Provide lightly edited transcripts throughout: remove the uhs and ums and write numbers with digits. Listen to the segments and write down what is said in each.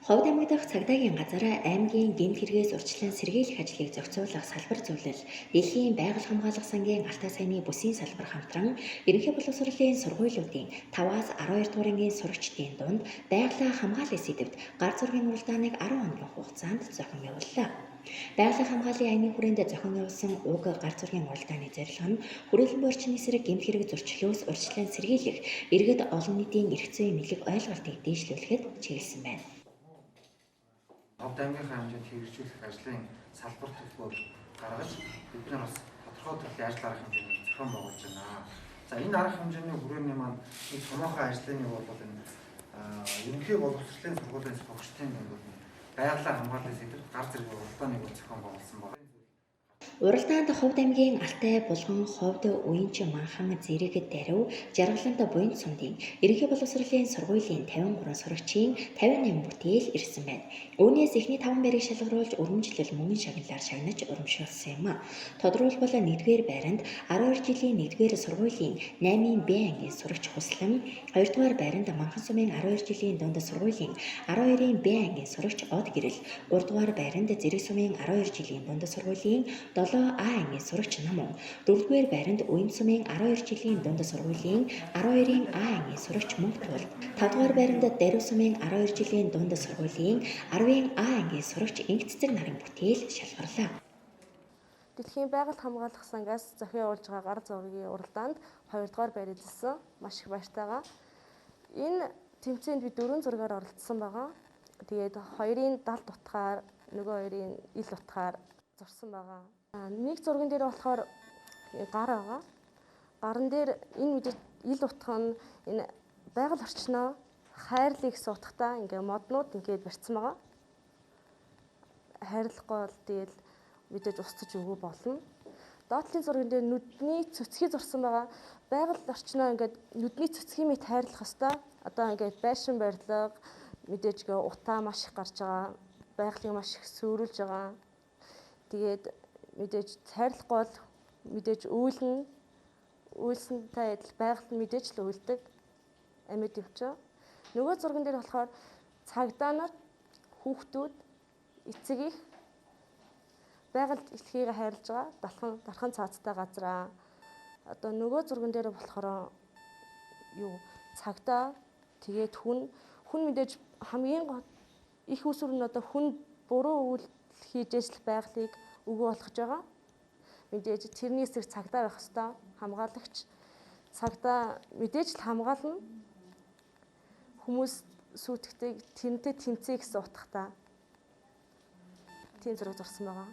Ховд аймаг дахь цагдаагийн газараа аймгийн гэмт хэрэгээс урьдчилан сэргийлэх ажлыг зохицуулах салбар зөвлөл, Дэлхийн байгаль хамгаалах сангийн Алтай сайнны бүсийн салбар хамтран ерөнхий боловсролын сургуулиудын 5-аас 12 дугаар ангийн сурагчдын дунд байгалаа хамгаалах сэдвт гар зургийн уралдааныг 10 хоногийн хугацаанд зохион явууллаа. Байгалийн хамгааллын аяны хүрээнд зохион явуулсан уг гар зургийн уралдааны зорилго нь хүрээлэн буйрчны эсрэг гэмт хэрэг зөрчлөөс урьдчилан сэргийлэх, иргэд олон нийтийн эрх зүйн мэдлэг ойлголтыг дээшлүүлэхэд чиглэсэн байна. Ховд аймгийнхаа хэмжээнд хэрэгжүүлэх ажлын салбар төлбөр гаргаж бидний бас тодорхой төрлийн ажил арга хэмжээний зохион байгуулж байна. За энэ арга хэмжээний хүрээний маань нэг томоохон ажлын нэг бол энэ ерөнхий боловсролын сургуулийн сурагчдын дунд байгалаа хамгааллын сэдвт гар зэргийн уралдааныг зохион байгуулсан байна. Уралдаанд Ховд аймгийн Алтай, Булган, Ховд, Уянч, Манхан, Зэрэг, Дарив, Жаргаланд буйн цундын ерөнхий боловсролын сургуулийн 53 сурагчийн 58 бүтээл ирсэн байна. Үүнээс эхний 5 байрыг шалгаруулж өргөмжлөл мөнгөн шагналаар шагнаж урамшуулсан юм. Тодорхойлбол 1-р байранд 12 жилийн 1-р сургуулийн 8-ын Б ангийн сурагч Хуслан, 2-р байранд Манхан сумын 12 жилийн дунд сургуулийн 12-ын Б ангийн сурагч Од Гэрэл, 3-р байранд Зэрэг сумын 12 жилийн дунд сургуулийн 7А ангийн сурагч Намун, 4-р байранд Уян сумын 12 жилийн дунд сургуулийн 12-ын А ангийн сурагч Мөнхтул, 5-р байранд Дарив сумын 12 жилийн дунд сургуулийн 10-ын А ангийн сурагч Ингэцэг нарын бүтээл шалгарлаа. Дэлхийн байгаль хамгаалах сангаас зохион явуулж байгаа гар зургийн уралдаанд 2-р байр эзэлсэн. Маш их баяртайгаа. Энэ тэмцээнд би 4 зургаар оролцсон байгаа. Тэгээд 2-ын далд утгаар, нөгөө 2-ын ил утгаар зурсан байгаа. Нэг зурган дээр болохоор гар байгаа. Гарн дээр энэ мэдээ ил утга нь энэ байгаль орчноо хайрлыг суудахтаа ингээ моднууд ингээд барьсан байгаа. Хайрлахгүй бол тэгэл мэдээж устж өгөө болно. Доотлын зурган дээр нүдний цөцгий зурсан байгаа. Байгаль орчноо ингээд нүдний цөцгийн мэт хайрлах хэвээр одоо ингээд байшин барилга мэдээж гээ утаа маш их гарч байгаа. Байгалыг маш их сүрүүлж байгаа. Тэгээд мэдээж хайрлахгүй бол мэдээж үйлсэнтэй адил байгаль нь мэдээж л үйлдэг амьд өвчөө. Нөгөө зурган дээр болохоор цагдаа нар, хүүхдүүд, эцэг их байгальд ихлхийг хайрлаж байгаа. Дархан цаацтай газраа. Одоо нөгөө зурган дээр болохоор цагдаа тэгээд хүн мэдээж хамгийн их усүр нь одоо хүн буруу үйл хийжээс л байгалыг өгөө болгож байгаа. Мэдээж тэрний эсрэг цагдаа байх ёстой. Хамгаалагч цагдаа мэдээж л хамгаална. Хүмүүс сүйтгэдэг тэрнтэй тэнцээ гэсэн утгатай. Тийм зураг зурсан байгаа.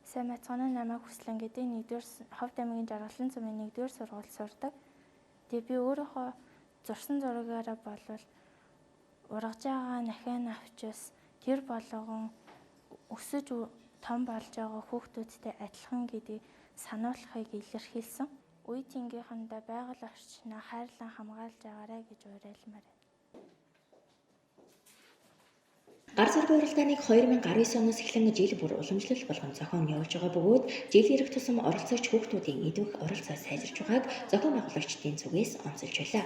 Сайн мэцгааны намайг Хүслэн гэдэг 1-р Ховд аймгийн Жаргалан цумын 1-р сургуульд сурдаг. Тэгээ би өөрийнхөө зурсан зурагаараа болвол ургаж байгаа нахиан авчис тэр болгон өсөж том болж байгаа хүүхдүүдтэй адилхан гэдгийг сануулахыг илэрхийлсэн. Үе тэнгийнхандаа байгаль орчноо хайрлан хамгаалж агаарай гэж уриалмаар байна. Гар зургийн уралдааныг 2019 оноос эхлэн жил бүр уламжлалт болгон зохион явуулж байгаа бөгөөд жил ирэх тусам оролцогч хүүхдүүдийн идвэх оролцоо сайжирч байгааг зохион байгуулагчдын зүгээс онцолж байлаа.